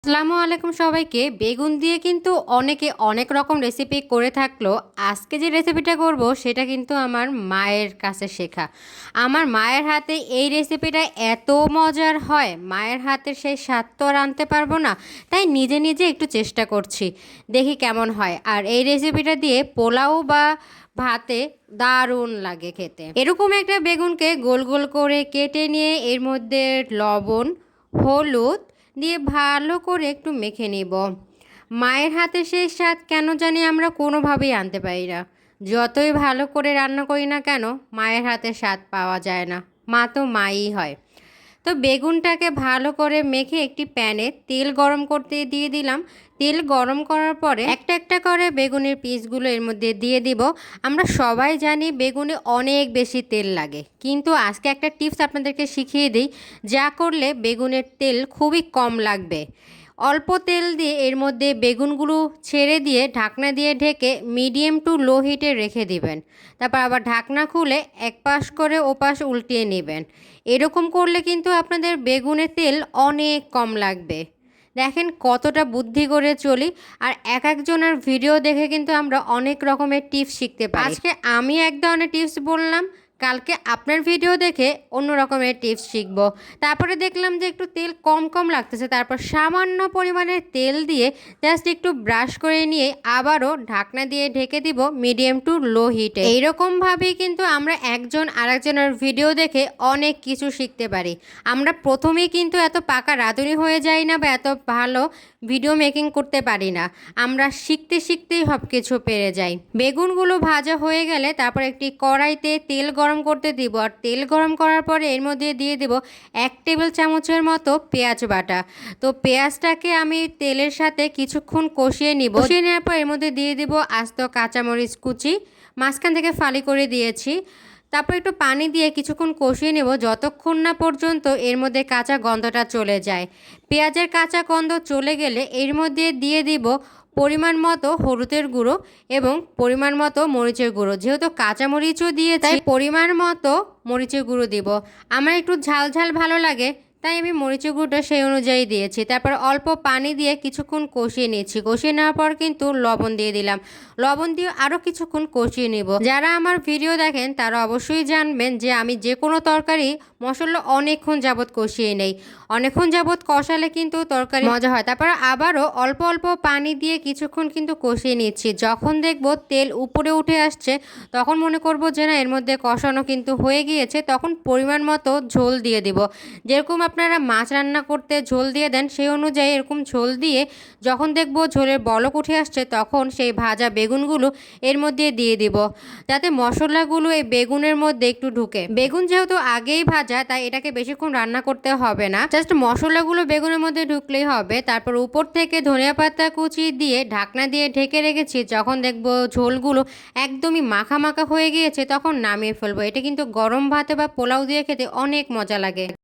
আসসালামু আলাইকুম সবাইকে। বেগুন দিয়ে কিন্তু অনেকে অনেক রকম রেসিপি করে থাকলো। আজকে যে রেসিপিটা করব সেটা কিন্তু আমার মায়ের কাছে শেখা। আমার মায়ের হাতে এই রেসিপিটা এত মজার হয়, মায়ের হাতের সেই স্বাদ তো আর আনতে পারবো না। তাই নিজে নিজে একটু চেষ্টা করছি, দেখি কেমন হয়। আর এই রেসিপিটা দিয়ে পোলাও বা ভাতে দারুণ লাগে খেতে। এরকম একটা বেগুনকে গোল গোল করে কেটে নিয়ে এর মধ্যে লবণ, হলুদ দিয়ে ভালো করে একটু মেখে নিব। মায়ের হাতে সেই স্বাদ কেন জানি আমরা কোনোভাবেই আনতে পারি না। যতই ভালো করে রান্না করি না কেন, মায়ের হাতে স্বাদ পাওয়া যায় না। মা তো মাই হয়। তো বেগুনটাকে ভালো করে মেখে একটি প্যানে তেল গরম করতে দিয়ে দিলাম। তেল গরম করার পরে একটা একটা করে বেগুনের পিসগুলো এর মধ্যে দিয়ে দিব। আমরা সবাই জানি বেগুনে অনেক বেশি তেল লাগে, কিন্তু আজকে একটা টিপস আপনাদেরকে শিখিয়ে দিই, যা করলে বেগুনের তেল খুবই কম লাগবে। অল্প তেল দিয়ে এর মধ্যে বেগুনগুলো ছেড়ে দিয়ে ঢাকনা দিয়ে ঢেকে মিডিয়াম টু লো হিটে রেখে দিবেন। তারপর আবার ঢাকনা খুলে এক পাশ করে ওপাশ উল্টিয়ে নেবেন। এরকম করলে কিন্তু আপনাদের বেগুনের তেল অনেক কম লাগবে। দেখেন কতটা বুদ্ধি করে চলি। আর এক একজনের ভিডিও দেখে কিন্তু আমরা অনেক রকমের টিপস শিখতে পারি। আজকে আমি এক ধরনের টিপস বললাম, কালকে আপনার ভিডিও দেখে অন্য রকমের টিপস শিখবো। তারপরে দেখলাম যে একটু তেল কম কম লাগতেছে, তারপর সামান্য পরিমাণের তেল দিয়ে জাস্ট একটু ব্রাশ করে নিয়ে আবারও ঢাকনা দিয়ে ঢেকে দিব মিডিয়াম টু লো হিটে। এইরকমভাবেই কিন্তু আমরা একজন আরেকজনের ভিডিও দেখে অনেক কিছু শিখতে পারি। আমরা প্রথমেই কিন্তু এত পাকা রাঁধুনি হয়ে যাই না, বা এত ভালো ভিডিও মেকিং করতে পারি না। আমরা শিখতে শিখতেই সব কিছু পেরে যাই। বেগুনগুলো ভাজা হয়ে গেলে তারপর একটি কড়াইতে তেল গরম করতে দিব। আর তেল গরম করার পরে এর মধ্যে দিয়ে দেব 1 টেবিল চামচের মতো পেঁয়াজ বাটা। তো পেঁয়াজটাকে আমি তেলের সাথে কিছুক্ষণ কষিয়ে নিব। কষিয়ে নেওয়ার পর এর মধ্যে দিয়ে দিব আস্ত কাঁচামরিচ কুচি, মাঝখান থেকে ফালি করে দিয়েছি। তারপর একটু পানি দিয়ে কিছুক্ষণ কষিয়ে নেব, যতক্ষণ না পর্যন্ত এর মধ্যে কাঁচা গন্ধটা চলে যায়। পেঁয়াজের কাঁচা গন্ধ চলে গেলে এর মধ্যে দিয়ে দিব পরিমাণ মতো হলুদের গুঁড়ো এবং পরিমাণ মতো মরিচের গুঁড়ো। যেহেতু কাঁচামরিচও দিয়ে, তাই পরিমাণ মতো মরিচের গুঁড়ো দিব। আমার একটু ঝাল ঝাল ভালো লাগে, তাই আমি মরিচের গুঁড়োটা সেই অনুযায়ী দিয়েছি। তারপর অল্প পানি দিয়ে কিছুক্ষণ কষিয়ে নিয়েছি। কষিয়ে নেওয়ার পর কিন্তু লবণ দিয়ে দিলাম। লবণ দিয়ে আরও কিছুক্ষণ কষিয়ে নিব। যারা আমার ভিডিও দেখেন তারা অবশ্যই জানবেন যে আমি যে কোনো তরকারি মশলা অনেকক্ষণ যাবৎ কষিয়ে নেই। অনেকক্ষণ যাবৎ কষালে কিন্তু তরকারি মজা হয়। তারপর আবারও অল্প অল্প পানি দিয়ে কিছুক্ষণ কিন্তু কষিয়ে নিচ্ছি। যখন দেখব তেল উপরে উঠে আসছে, তখন মনে করব যে না, এর মধ্যে কষানো কিন্তু হয়ে গিয়েছে, তখন পরিমাণ মতো ঝোল দিয়ে দিব। যেরকম আপনারা মাছ রান্না করতে ঝোল দিয়ে দেন, সেই অনুযায়ী এরকম ঝোল দিয়ে যখন দেখব ঝোলের বলক উঠে আসছে, তখন সেই ভাজা বেগুনগুলো এর মধ্যে দিয়ে দিব, যাতে মশলাগুলো এই বেগুনের মধ্যে একটু ঢুকে। বেগুন যেহেতু আগেই ভাজা, তাই এটাকে বেশিক্ষণ রান্না করতে হবে না, জাস্ট মশলাগুলো বেগুনের মধ্যে ঢুকলেই হবে। তারপর উপর থেকে ধনিয়া পাতা কুচি দিয়ে ঢাকনা দিয়ে ঢেকে রেখেছি। যখন দেখব ঝোলগুলো একদমই মাখা মাখা হয়ে গিয়েছে, তখন নামিয়ে ফেলবো। এটা কিন্তু গরম ভাতে বা পোলাও দিয়ে খেতে অনেক মজা লাগে।